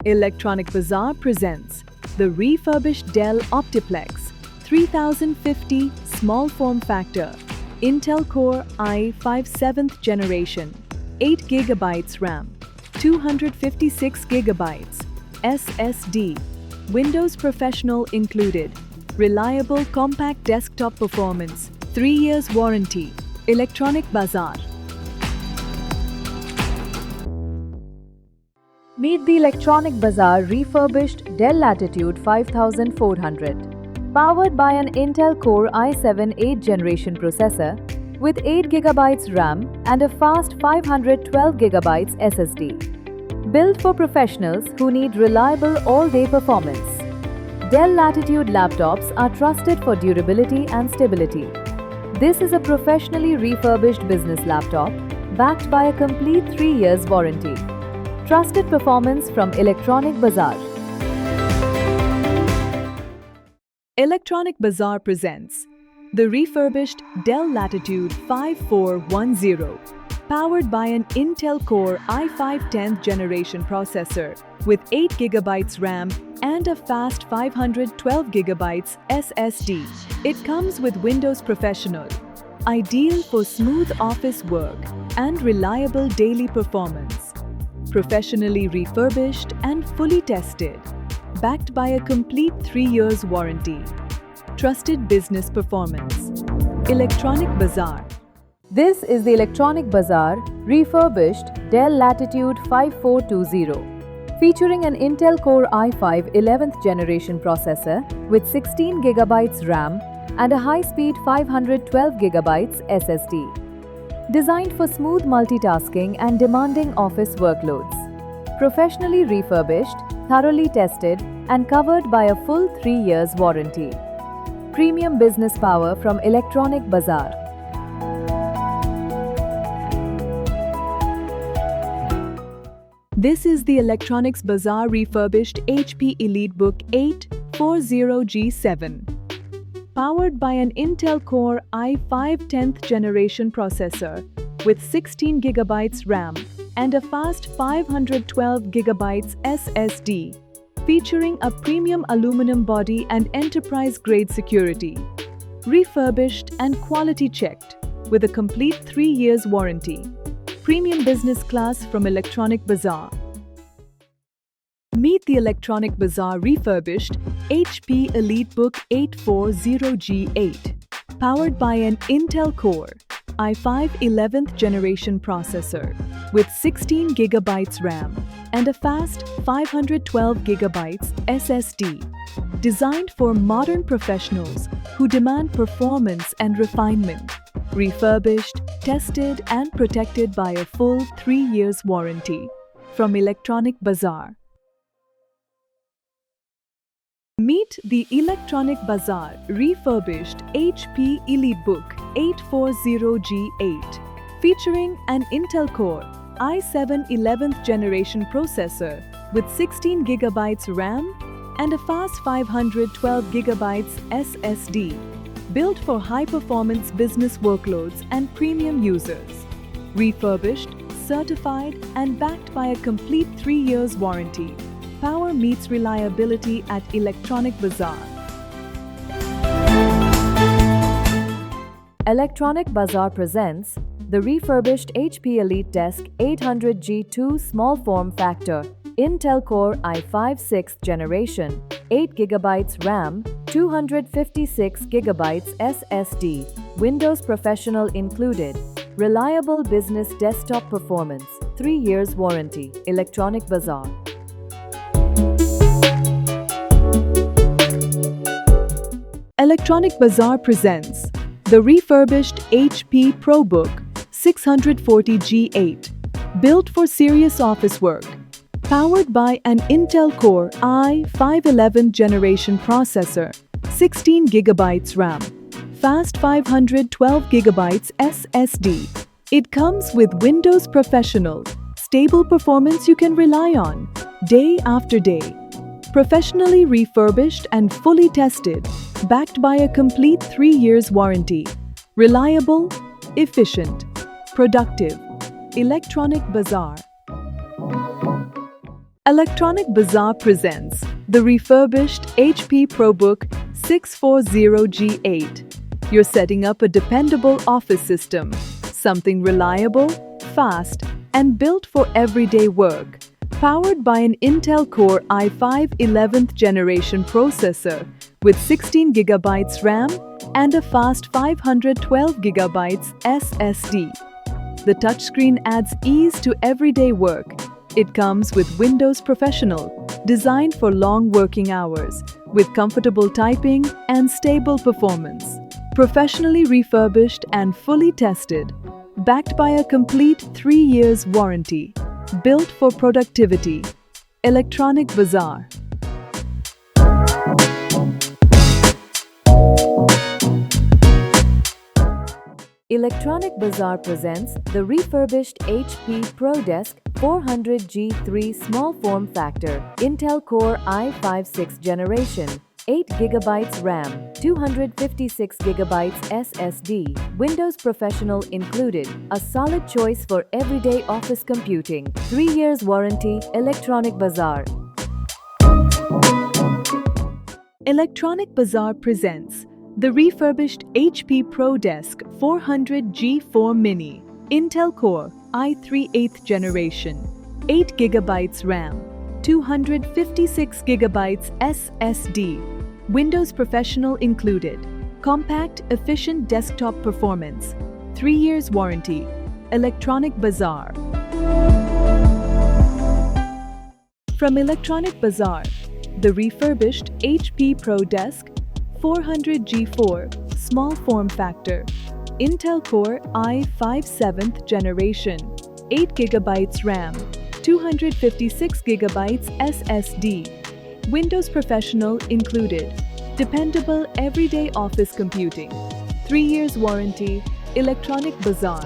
Electronic Bazaar presents the refurbished Dell Optiplex 3050 small form factor, Intel Core i5 7th generation, 8GB RAM, 256GB SSD, Windows Professional included, reliable compact desktop performance, 3 years warranty. Electronic Bazaar. Meet the Electronic Bazaar refurbished Dell Latitude 5400, powered by an Intel Core i7 8th generation processor with 8GB RAM and a fast 512GB SSD. Built for professionals who need reliable all-day performance. Dell Latitude laptops are trusted for durability and stability. This is a professionally refurbished business laptop backed by a complete 3 years warranty. Trusted performance from Electronic Bazaar. Electronic Bazaar presents the refurbished Dell Latitude 5410, powered by an Intel Core i5 10th generation processor with 8GB RAM and a fast 512GB SSD. It comes with Windows Professional, ideal for smooth office work and reliable daily performance. Professionally refurbished and fully tested, backed by a complete 3 years warranty. Trusted business performance. Electronic Bazaar. This is the Electronic Bazaar refurbished Dell Latitude 5420, featuring an Intel Core i5 11th generation processor with 16GB RAM and a high-speed 512GB SSD. Designed for smooth multitasking and demanding office workloads. Professionally refurbished, thoroughly tested, and covered by a full 3 years warranty. Premium business power from Electronic Bazaar. This is the Electronics Bazaar refurbished HP EliteBook 840G7. Powered by an Intel Core i5 10th generation processor with 16GB RAM and a fast 512GB SSD, featuring a premium aluminum body and enterprise-grade security. Refurbished and quality checked with a complete 3 years warranty. Premium business class from Electronic Bazaar. Meet the Electronic Bazaar refurbished HP EliteBook 840G8, powered by an Intel Core i5 11th generation processor with 16GB RAM and a fast 512GB SSD, designed for modern professionals who demand performance and refinement. Refurbished, tested and protected by a full 3 years warranty from Electronic Bazaar. Meet the Electronic Bazaar refurbished HP EliteBook 840G8, featuring an Intel Core i7 11th generation processor with 16GB RAM and a fast 512GB SSD, built for high-performance business workloads and premium users. Refurbished, certified and backed by a complete 3 years warranty. Power meets reliability at Electronic Bazaar. Electronic Bazaar presents the refurbished HP EliteDesk 800G2 small form factor, Intel Core i5 6th generation, 8GB RAM, 256GB SSD, Windows Professional included, reliable business desktop performance, 3 years warranty. Electronic Bazaar. Electronic Bazaar presents the refurbished HP ProBook 640G8, built for serious office work. Powered by an Intel Core i5 11th generation processor, 16GB RAM, fast 512GB SSD. It comes with Windows Professional, stable performance you can rely on, day after day. Professionally refurbished and fully tested, backed by a complete 3 years warranty. Reliable, efficient, productive. Electronic Bazaar. Electronic Bazaar presents the refurbished HP ProBook 640G8. You're setting up a dependable office system, something reliable, fast, and built for everyday work. Powered by an Intel Core i5 11th generation processor with 16GB RAM and a fast 512GB SSD. The touchscreen adds ease to everyday work. It comes with Windows Professional, designed for long working hours, with comfortable typing and stable performance. Professionally refurbished and fully tested, backed by a complete 3 years warranty. Built for productivity. Electronic Bazaar. Electronic Bazaar presents the refurbished HP ProDesk 400G3 small form factor, Intel Core i5 6th generation, 8GB RAM, 256GB SSD, Windows Professional included, a solid choice for everyday office computing. 3 years warranty. Electronic Bazaar. Electronic Bazaar presents the refurbished HP ProDesk 400G4 Mini, Intel Core i3 8th generation, 8GB RAM, 256GB SSD, Windows Professional included, compact, efficient desktop performance, 3 years warranty. Electronic Bazaar. From Electronic Bazaar, the refurbished HP ProDesk 400G4 small form factor, Intel Core i5 7th generation, 8GB RAM, 256GB SSD, Windows Professional included, dependable everyday office computing, 3 years warranty. Electronic Bazaar.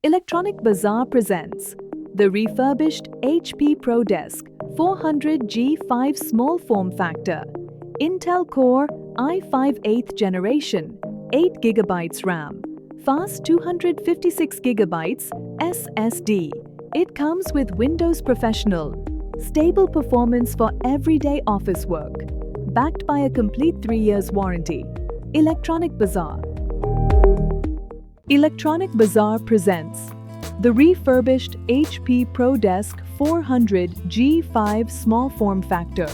Electronic Bazaar presents the refurbished HP ProDesk 400G5 small form factor, Intel Core i5 8th generation, 8GB RAM, fast 256GB SSD. It comes with Windows Professional, stable performance for everyday office work, backed by a complete 3 years warranty. Electronic Bazaar. Electronic Bazaar presents the refurbished HP ProDesk 400G5 small form factor,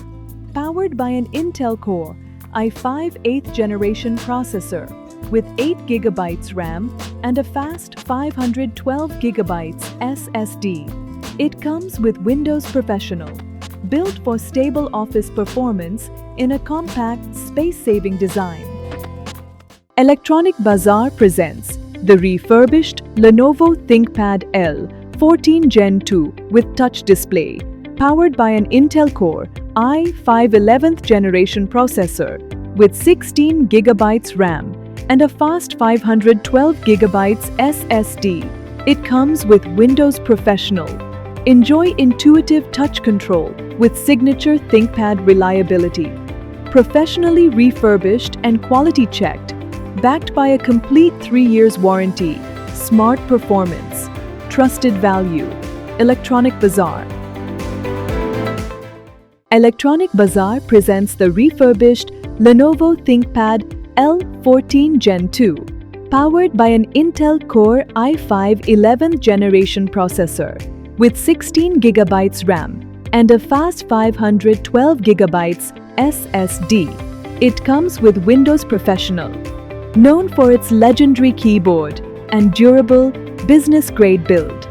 powered by an Intel Core i5 8th generation processor with 8GB RAM and a fast 512GB SSD. It comes with Windows Professional, built for stable office performance in a compact, space-saving design. Electronic Bazaar presents the refurbished Lenovo ThinkPad L 14 Gen 2 with touch display, powered by an Intel Core i5 11th generation processor with 16GB RAM and a fast 512GB SSD. It comes with Windows Professional. Enjoy intuitive touch control with signature ThinkPad reliability. Professionally refurbished and quality checked, backed by a complete 3 years warranty. Smart performance. Trusted value. Electronic Bazaar. Electronic Bazaar presents the refurbished Lenovo ThinkPad L14 Gen 2, powered by an Intel Core i5 11th generation processor with 16GB RAM and a fast 512GB SSD. It comes with Windows Professional, known for its legendary keyboard and durable, business-grade build.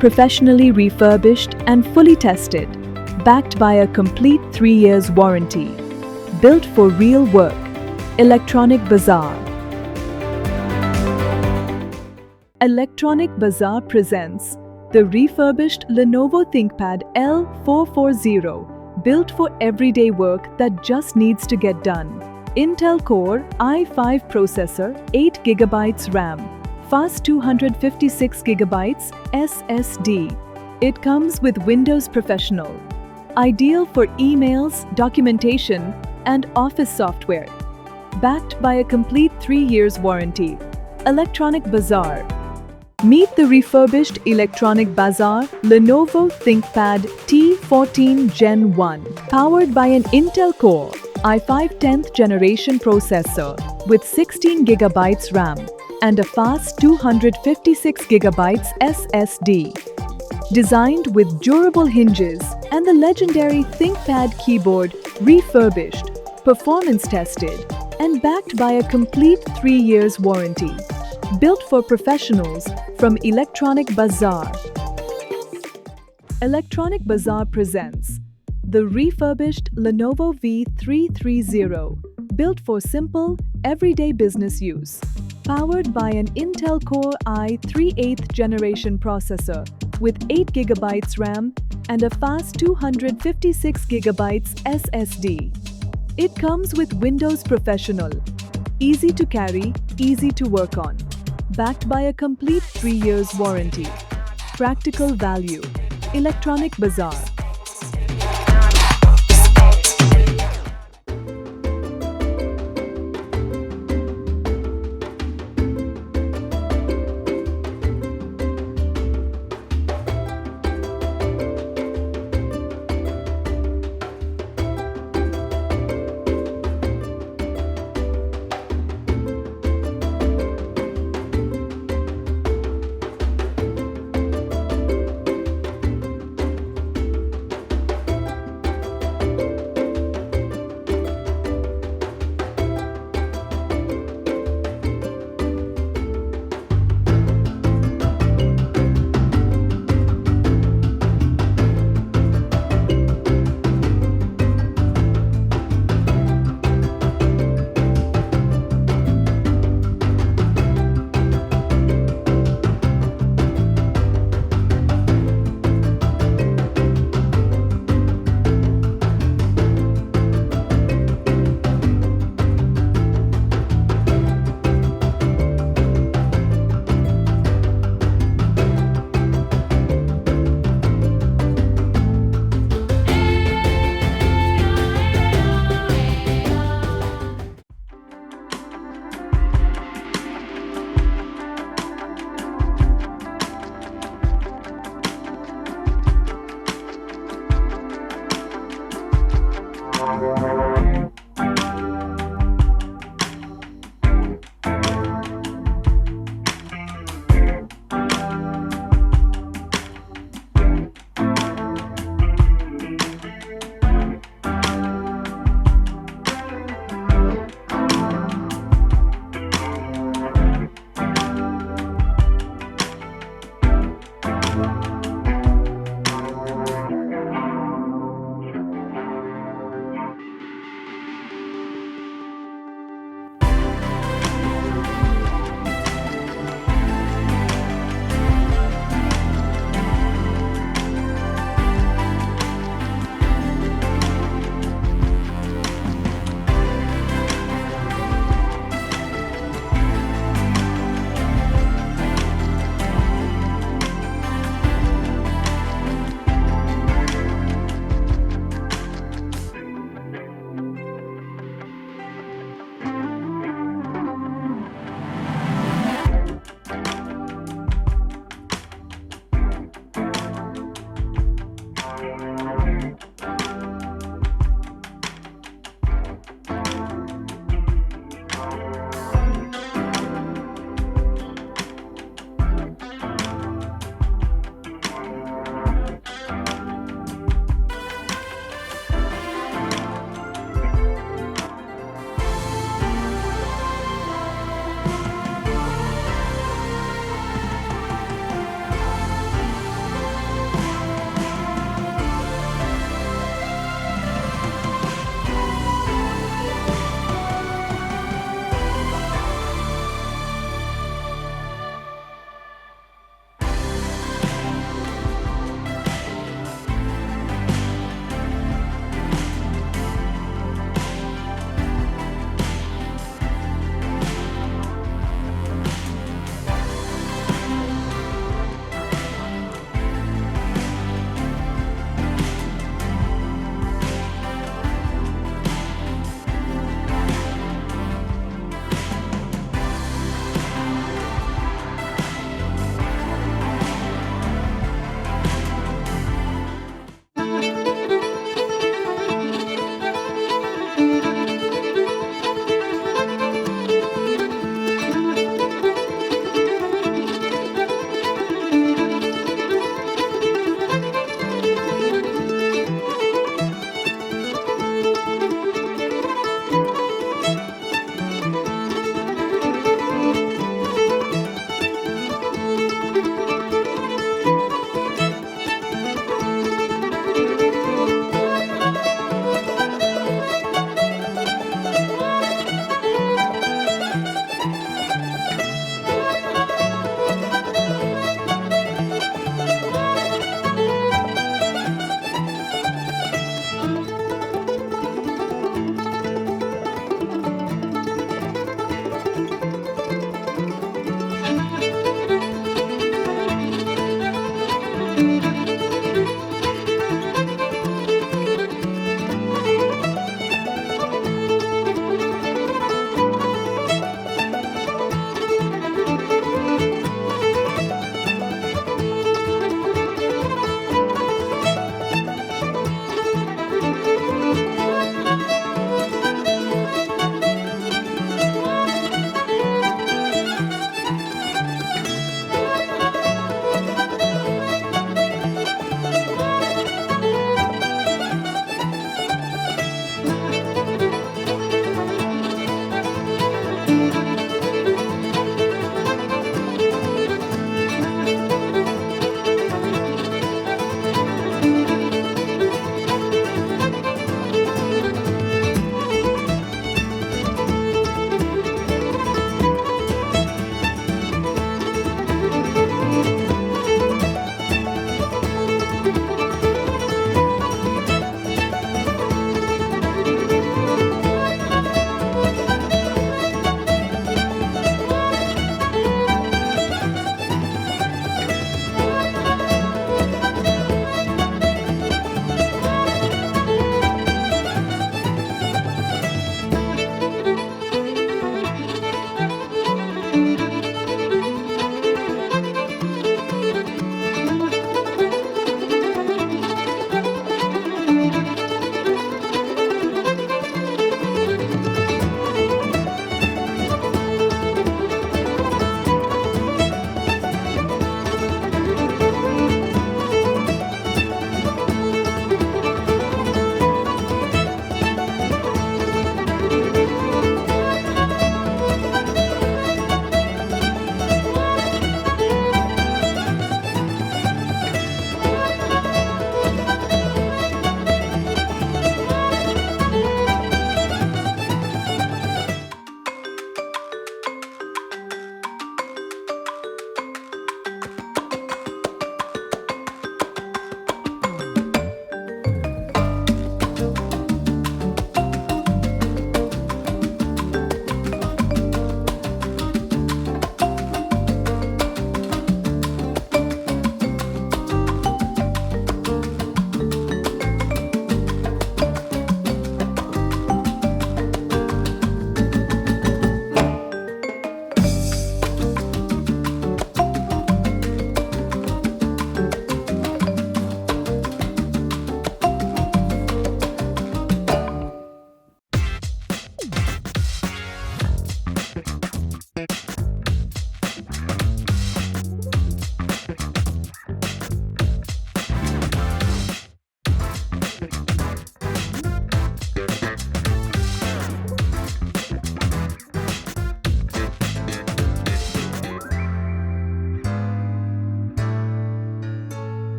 Professionally refurbished and fully tested, backed by a complete 3 years warranty. Built for real work. Electronic Bazaar. Electronic Bazaar presents the refurbished Lenovo ThinkPad L440, built for everyday work that just needs to get done. Intel Core i5 processor, 8GB RAM, fast 256GB SSD. It comes with Windows Professional, ideal for emails, documentation, and office software. Backed by a complete 3 years warranty. Electronic Bazaar. Meet the refurbished Electronic Bazaar Lenovo ThinkPad T14 Gen 1, powered by an Intel Core i5 10th generation processor with 16GB RAM and a fast 256GB SSD. Designed with durable hinges and the legendary ThinkPad keyboard, refurbished, performance tested, and backed by a complete 3 years warranty. Built for professionals from Electronic Bazaar. Electronic Bazaar presents the refurbished Lenovo V330, built for simple, everyday business use. Powered by an Intel Core i3 8th generation processor with 8GB RAM and a fast 256GB SSD. It comes with Windows Professional. Easy to carry, easy to work on. Backed by a complete 3 years warranty. Practical value. Electronic Bazaar.